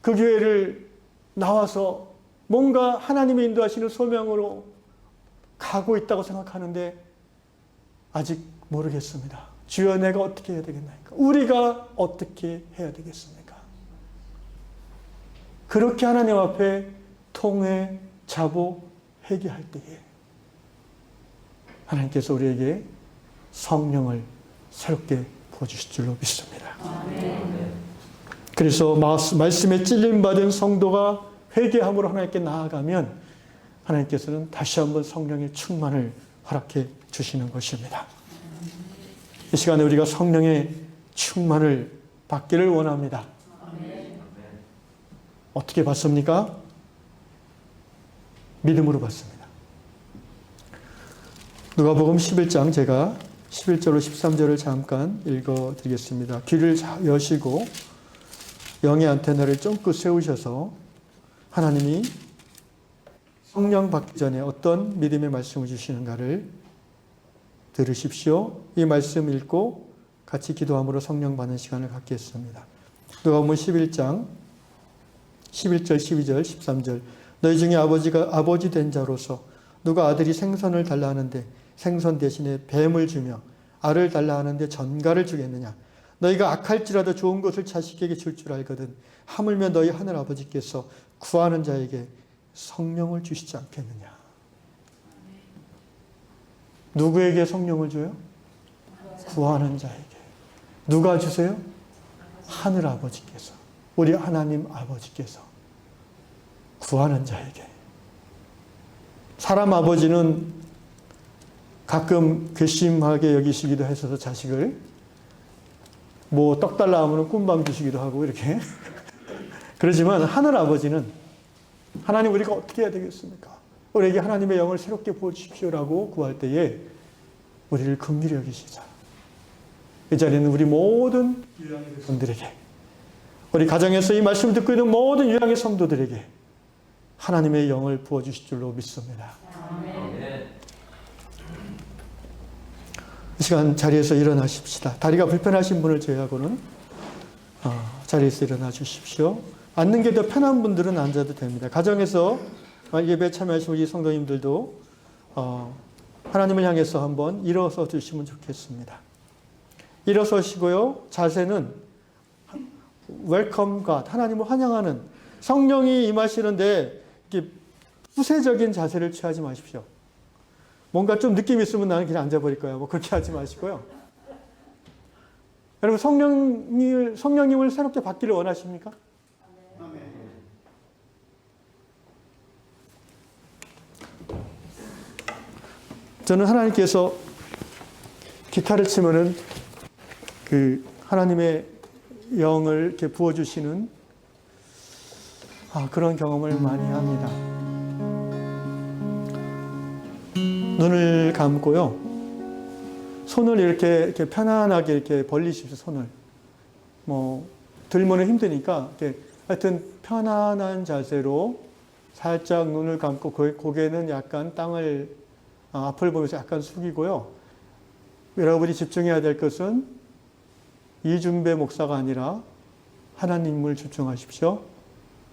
그 교회를 나와서 뭔가 하나님이 인도하시는 소명으로 가고 있다고 생각하는데 아직 모르겠습니다. 주여 내가 어떻게 해야 되겠나이까? 우리가 어떻게 해야 되겠습니까? 그렇게 하나님 앞에 통회, 자복, 회개할 때에 하나님께서 우리에게 성령을 새롭게 부어주실 줄로 믿습니다. 그래서 말씀에 찔림받은 성도가 회개함으로 하나님께 나아가면 하나님께서는 다시 한번 성령의 충만을 허락해 주시는 것입니다. 이 시간에 우리가 성령의 충만을 받기를 원합니다. 어떻게 받습니까? 믿음으로 받습니다. 누가복음 11장 제가 11절로 13절을 잠깐 읽어드리겠습니다. 귀를 여시고 영의 안테나를 쫑긋 세우셔서 하나님이 성령 받기 전에 어떤 믿음의 말씀을 주시는가를 들으십시오. 이 말씀 읽고 같이 기도함으로 성령 받는 시간을 갖겠습니다. 누가복음 11장 11절, 12절, 13절. 너희 중에 아버지 된 자로서 누가 아들이 생선을 달라 하는데 생선 대신에 뱀을 주며 알을 달라 하는데 전갈을 주겠느냐? 너희가 악할지라도 좋은 것을 자식에게 줄 줄 알거든 하물며 너희 하늘 아버지께서 구하는 자에게 성령을 주시지 않겠느냐? 누구에게 성령을 줘요? 구하는 자에게. 누가 주세요? 하늘 아버지께서. 우리 하나님 아버지께서 구하는 자에게. 사람 아버지는 가끔 괘씸하게 여기시기도 해서 자식을 뭐 떡 달라 하면 꿀밤 주시기도 하고 이렇게 그러지만 하늘 아버지는 하나님 우리가 어떻게 해야 되겠습니까? 우리에게 하나님의 영을 새롭게 부어주십시오라고 구할 때에 우리를 긍휼히 여기시자. 이 자리는 우리 모든 유양의 백성들에게, 우리 가정에서 이 말씀을 듣고 있는 모든 유양의 성도들에게 하나님의 영을 부어주실 줄로 믿습니다. 이 시간 자리에서 일어나십시다. 다리가 불편하신 분을 제외하고는 자리에서 일어나 주십시오. 앉는 게 더 편한 분들은 앉아도 됩니다. 가정에서 예배 참여하신 우리 성도님들도 하나님을 향해서 한번 일어서 주시면 좋겠습니다. 일어서시고요. 자세는 웰컴 갓, 하나님을 환영하는, 성령이 임하시는데 이렇게 후세적인 자세를 취하지 마십시오. 뭔가 좀 느낌 있으면 나는 그냥 앉아버릴 거야. 뭐 그렇게 하지 마시고요. 여러분 성령님을 새롭게 받기를 원하십니까? 저는 하나님께서 기타를 치면은 그 하나님의 영을 이렇게 부어주시는 그런 경험을 많이 합니다. 눈을 감고요. 손을 이렇게 편안하게 이렇게 벌리십시오. 손을. 뭐 들면은 힘드니까 이렇게 하여튼 편안한 자세로 살짝 눈을 감고 고개는 약간 땅을 앞을 보면서 약간 숙이고요. 여러분이 집중해야 될 것은 이준배 목사가 아니라 하나님을 집중하십시오.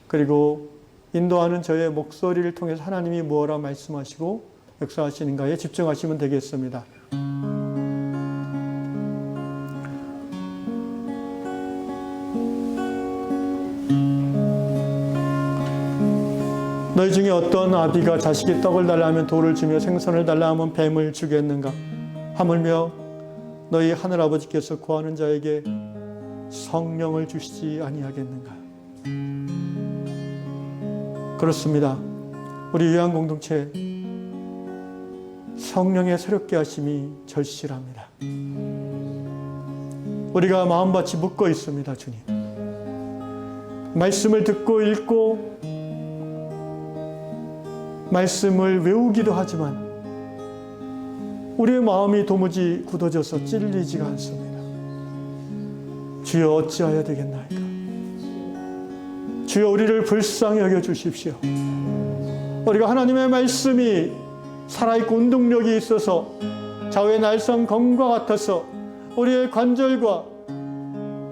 그리고 인도하는 저의 목소리를 통해서 하나님이 무엇라 말씀하시고 역사하시는가에 집중하시면 되겠습니다. 너희 중에 어떤 아비가 자식이 떡을 달라 하면 돌을 주며 생선을 달라 하면 뱀을 주겠는가? 하물며 너희 하늘아버지께서 구하는 자에게 성령을 주시지 아니하겠는가? 그렇습니다. 우리 요한공동체 성령의 새롭게 하심이 절실합니다. 우리가 마음밭이 묶어 있습니다. 주님, 말씀을 듣고 읽고 말씀을 외우기도 하지만 우리의 마음이 도무지 굳어져서 찔리지가 않습니다. 주여 어찌하여야 되겠나이까? 주여 우리를 불쌍히 여겨주십시오. 우리가 하나님의 말씀이 살아있고 운동력이 있어서 좌우의 날선 검과 같아서 우리의 관절과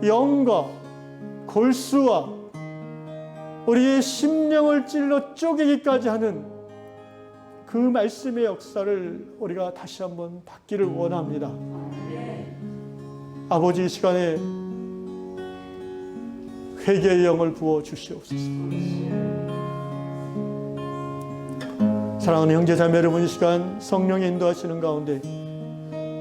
영과 골수와 우리의 심령을 찔러 쪼개기까지 하는 그 말씀의 역사를 우리가 다시 한번 받기를 원합니다. 아버지, 이 시간에 회개의 영을 부어 주시옵소서. 사랑하는 형제자매 여러분, 이 시간 성령의 인도하시는 가운데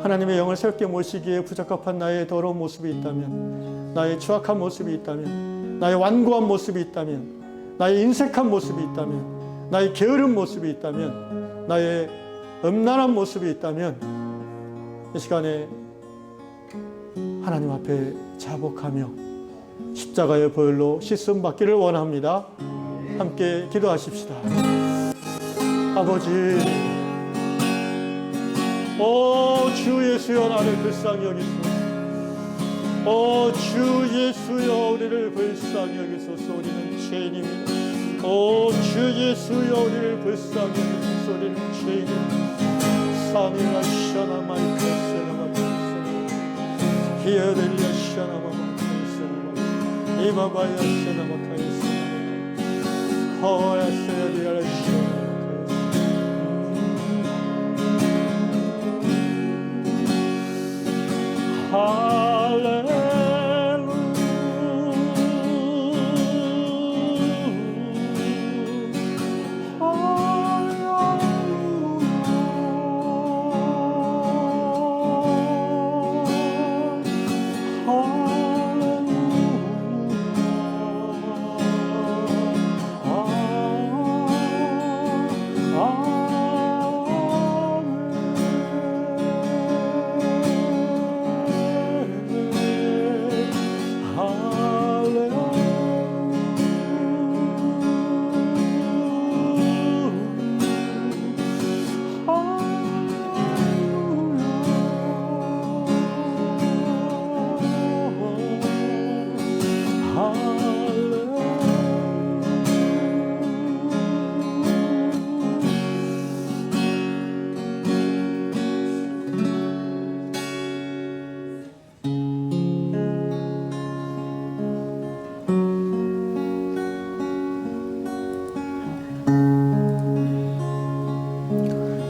하나님의 영을 새롭게 모시기에 부적합한 나의 더러운 모습이 있다면, 나의 추악한 모습이 있다면, 나의 완고한 모습이 있다면, 나의 인색한 모습이 있다면, 나의 게으른 모습이 있다면, 나의 음란한 모습이 있다면 이 시간에 하나님 앞에 자복하며 십자가의 보혈로 씻음 받기를 원합니다. 함께 기도하십시다. 아버지, 주 예수여, 나를 불쌍히 여기소서. 주 예수여, 우리를 불쌍히 여기소서. 우리는 죄인입니다. 주 예수여, 우리를 불쌍히 여기소서. 우리는 죄인입니다. 사니라 샤나 마이카 세나마 히어델리아 샤나마 마이카 이바바야 세나마 카이세나마 허야 세야디아라 샤나마 할렐루야.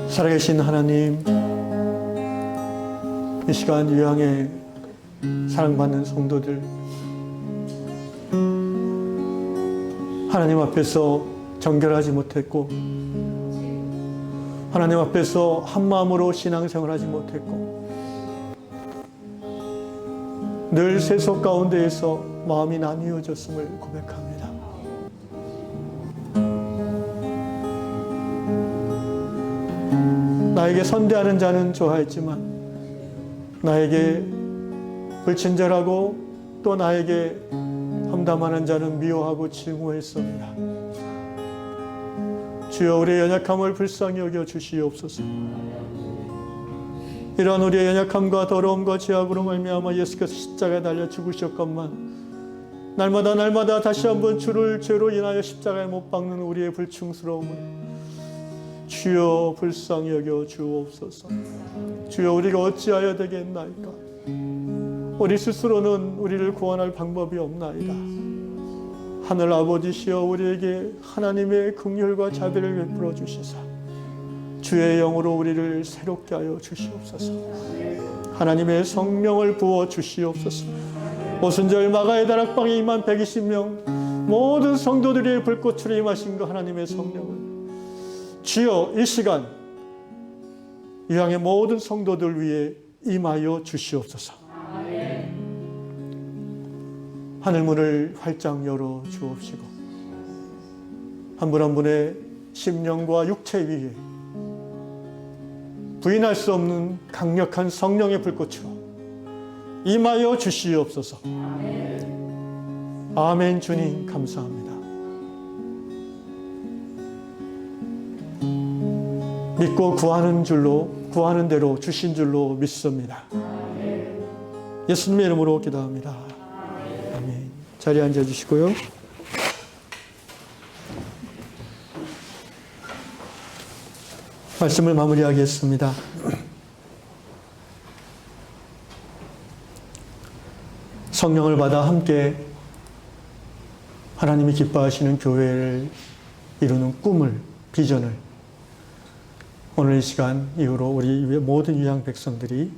살아계신 하나님, 이 시간 유양에 사랑받는 성도들, 하나님 앞에서 정결하지 못했고, 하나님 앞에서 한마음으로 신앙생활하지 못했고, 늘 세속 가운데에서 마음이 나뉘어졌음을 고백합니다. 나에게 선대하는 자는 좋아했지만 나에게 불친절하고 또 나에게 험담하는 자는 미워하고 증오했습니다. 주여, 우리의 연약함을 불쌍히 여겨 주시옵소서. 이러한 우리의 연약함과 더러움과 죄악으로 말미암아 예수께서 십자가에 달려 죽으셨건만 날마다 다시 한번 주를 죄로 인하여 십자가에 못 박는 우리의 불충스러움을 주여 불쌍히 여겨 주옵소서. 주여, 우리가 어찌하여 되겠나이까? 우리 스스로는 우리를 구원할 방법이 없나이다. 하늘 아버지시여, 우리에게 하나님의 긍휼과 자비를 베풀어 주시사 주의 영으로 우리를 새롭게 하여 주시옵소서. 하나님의 성령을 부어 주시옵소서. 오순절 마가의 다락방에 임한 120명 모든 성도들의 불꽃으로 임하신 그 하나님의 성령을 주여, 이 시간 유양의 모든 성도들 위해 임하여 주시옵소서. 하늘문을 활짝 열어 주옵시고 한 분 한 분의 심령과 육체 위에 부인할 수 없는 강력한 성령의 불꽃으로 임하여 주시옵소서. 아멘. 주님 감사합니다. 믿고 구하는 대로 주신 줄로 믿습니다. 예수님의 이름으로 기도합니다. 아멘. 자리에 앉아주시고요. 말씀을 마무리하겠습니다. 성령을 받아 함께 하나님이 기뻐하시는 교회를 이루는 꿈을, 비전을 오늘 이 시간 이후로 우리 모든 유양 백성들이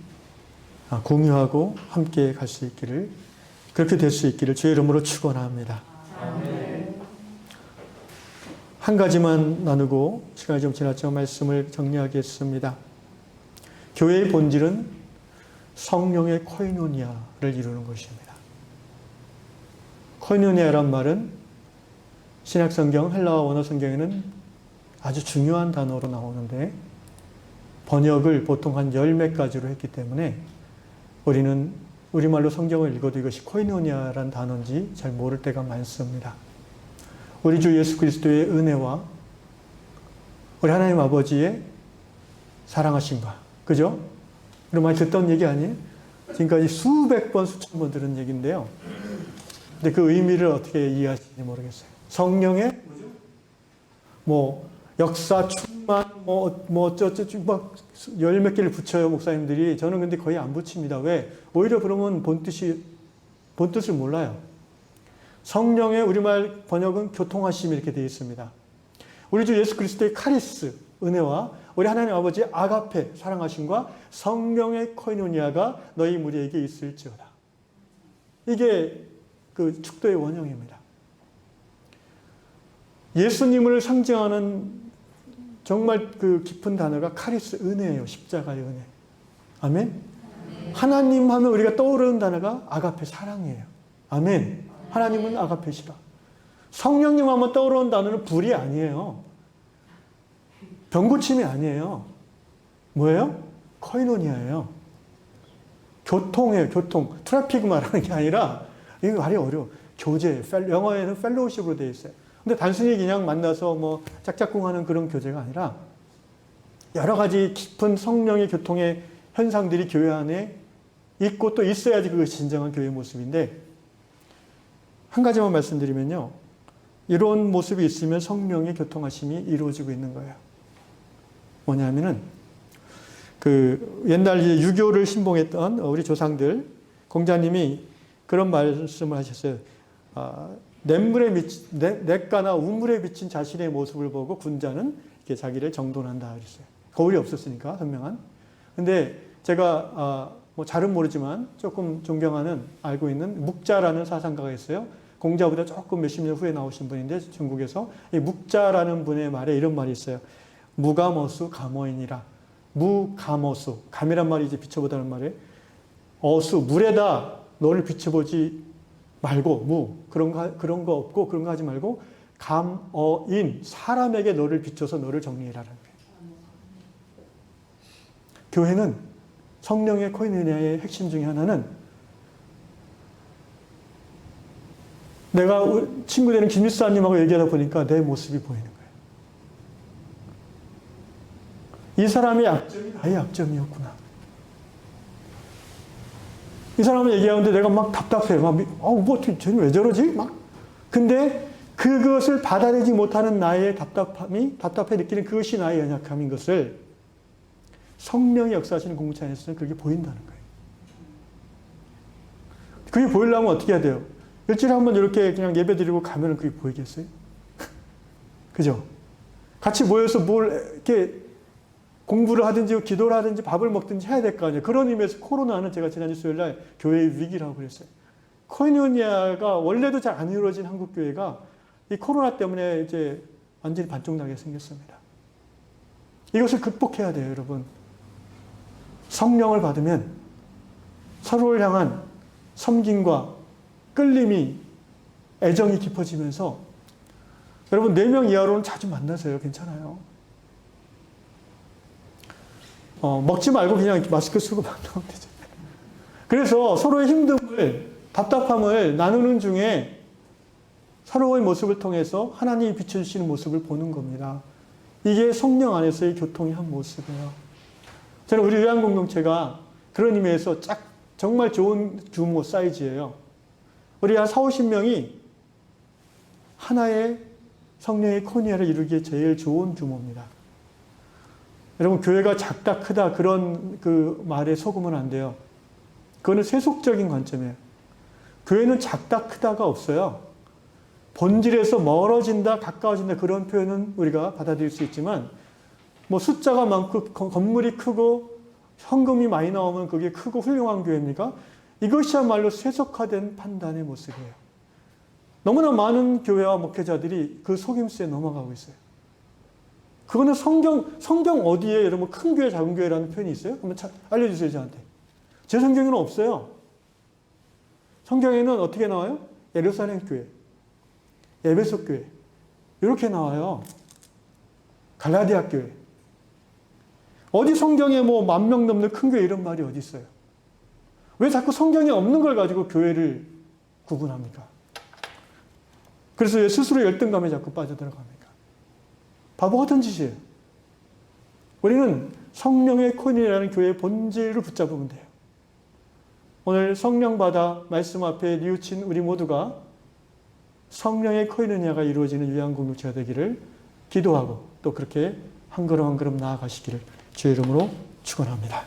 공유하고 함께 갈 수 있기를, 그렇게 될 수 있기를 주의 이름으로 축원합니다. 한 가지만 나누고 시간이 좀 지났지만 말씀을 정리하겠습니다. 교회의 본질은 성령의 코이노니아를 이루는 것입니다. 코이노니아란 말은 신약성경, 헬라어 원어 성경에는 아주 중요한 단어로 나오는데 번역을 보통 한 10몇 가지로 했기 때문에 우리는 우리말로 성경을 읽어도 이것이 코이노니아란 단어인지 잘 모를 때가 많습니다. 우리 주 예수 그리스도의 은혜와 우리 하나님 아버지의 사랑하심과, 그죠? 우리 많이 듣던 얘기 아니에요? 지금까지 수백 번, 수천 번 들은 얘기인데요. 근데 그 의미를 어떻게 이해하시는지 모르겠어요. 성령의 역사, 충만, 어쩌저쩌 막 열 몇 개를 붙여요, 목사님들이. 저는 근데 거의 안 붙입니다. 왜? 오히려 그러면 본뜻을 몰라요. 성령의 우리말 번역은 교통하심 이렇게 되어 있습니다. 우리 주 예수 그리스도의 카리스, 은혜와 우리 하나님 아버지의 아가페, 사랑하심과 성령의 코이노니아가 너희 무리에게 있을지어다. 이게 그 축도의 원형입니다. 예수님을 상징하는 정말 그 깊은 단어가 카리스, 은혜예요. 십자가의 은혜. 아멘? 하나님 하면 우리가 떠오르는 단어가 아가페, 사랑이에요. 아멘? 하나님은 아가페시라. 성령님 하면 떠오르는 단어는 불이 아니에요. 병고침이 아니에요. 뭐예요? 코이노니아예요. 교통이에요. 교통. 트래픽 말하는 게 아니라 이게 말이 어려워. 교제, 영어에는 펠로우십으로 되어 있어요. 근데 단순히 그냥 만나서 짝짝꿍하는 그런 교제가 아니라 여러 가지 깊은 성령의 교통의 현상들이 교회 안에 있고 또 있어야지 그것이 진정한 교회의 모습인데, 한 가지만 말씀드리면요. 이런 모습이 있으면 성령의 교통하심이 이루어지고 있는 거예요. 뭐냐면은 옛날 유교를 신봉했던 우리 조상들, 공자님이 그런 말씀을 하셨어요. 냇가나 우물에 비친 자신의 모습을 보고 군자는 이렇게 자기를 정돈한다 그랬어요. 거울이 없었으니까 선명한. 근데 제가 잘은 모르지만 조금 존경하는, 알고 있는 묵자라는 사상가가 있어요. 공자보다 조금 몇십 년 후에 나오신 분인데 중국에서 이 묵자라는 분의 말에 이런 말이 있어요. 무감어수 감어인이라. 무감어수, 감이란 말이 이제 비춰보다는 말에, 어수, 물에다 너를 비춰보지 말고, 그런 거 없고 그런 거 하지 말고, 감어인, 사람에게 너를 비춰서 너를 정리해라라는 거예요. 교회는 성령의 코이노니아의 핵심 중에 하나는 내가 친구 되는 김일사님하고 얘기하다 보니까 내 모습이 보이는 거예요. 이 사람의 약점이 나의 약점이었구나. 이 사람을 얘기하는데 내가 막 답답해. 쟤는 왜 저러지? 근데 그것을 받아내지 못하는 나의 답답해 느끼는 그것이 나의 연약함인 것을 성령이 역사하시는 공동체 안에서는 그게 보인다는 거예요. 그게 보이려면 어떻게 해야 돼요? 일주일에 한 번 이렇게 그냥 예배 드리고 가면은 그게 보이겠어요? 그죠? 같이 모여서 이렇게 공부를 하든지 기도를 하든지 밥을 먹든지 해야 될 거 아니에요. 그런 의미에서 코로나는 제가 지난주 수요일 날 교회의 위기라고 그랬어요. 코이노니아가 원래도 잘 안 이루어진 한국 교회가 이 코로나 때문에 이제 완전히 반쪽나게 생겼습니다. 이것을 극복해야 돼요, 여러분. 성령을 받으면 서로를 향한 섬김과 끌림이, 애정이 깊어지면서 여러분 4명 이하로는 자주 만나세요. 괜찮아요. 먹지 말고 그냥 마스크 쓰고 만나면 되죠. 그래서 서로의 힘듦을, 답답함을 나누는 중에 서로의 모습을 통해서 하나님이 비춰주시는 모습을 보는 겁니다. 이게 성령 안에서의 교통의 한 모습이에요. 저는 우리 요양공동체가 그런 의미에서 정말 좋은 규모 사이즈예요. 우리 한 40-50명이 하나의 성령의 코니아를 이루기에 제일 좋은 규모입니다. 여러분, 교회가 작다 크다 그런 그 말에 속으면 안 돼요. 그거는 세속적인 관점이에요. 교회는 작다 크다가 없어요. 본질에서 멀어진다 가까워진다 그런 표현은 우리가 받아들일 수 있지만 뭐 숫자가 많고 건물이 크고 현금이 많이 나오면 그게 크고 훌륭한 교회입니까? 이것이야말로 세속화된 판단의 모습이에요. 너무나 많은 교회와 목회자들이 그 속임수에 넘어가고 있어요. 그거는 성경 어디에 여러분 큰 교회 작은 교회라는 표현이 있어요? 한번 알려주세요 저한테. 제 성경에는 없어요. 성경에는 어떻게 나와요? 예루살렘 교회, 에베소 교회 이렇게 나와요. 갈라디아 교회. 어디 성경에 뭐 10,000명 넘는 큰 교회 이런 말이 어디 있어요? 왜 자꾸 성경에 없는 걸 가지고 교회를 구분합니까? 그래서 왜 스스로 열등감에 자꾸 빠져들어갑니까? 바보 같은 짓이에요. 우리는 성령의 코인이라는 교회의 본질을 붙잡으면 돼요. 오늘 성령 받아 말씀 앞에 뉘우친 우리 모두가 성령의 코인이냐가 이루어지는 유한 공동체가 되기를 기도하고 또 그렇게 한 걸음 한 걸음 나아가시기를 주의 이름으로 축원합니다.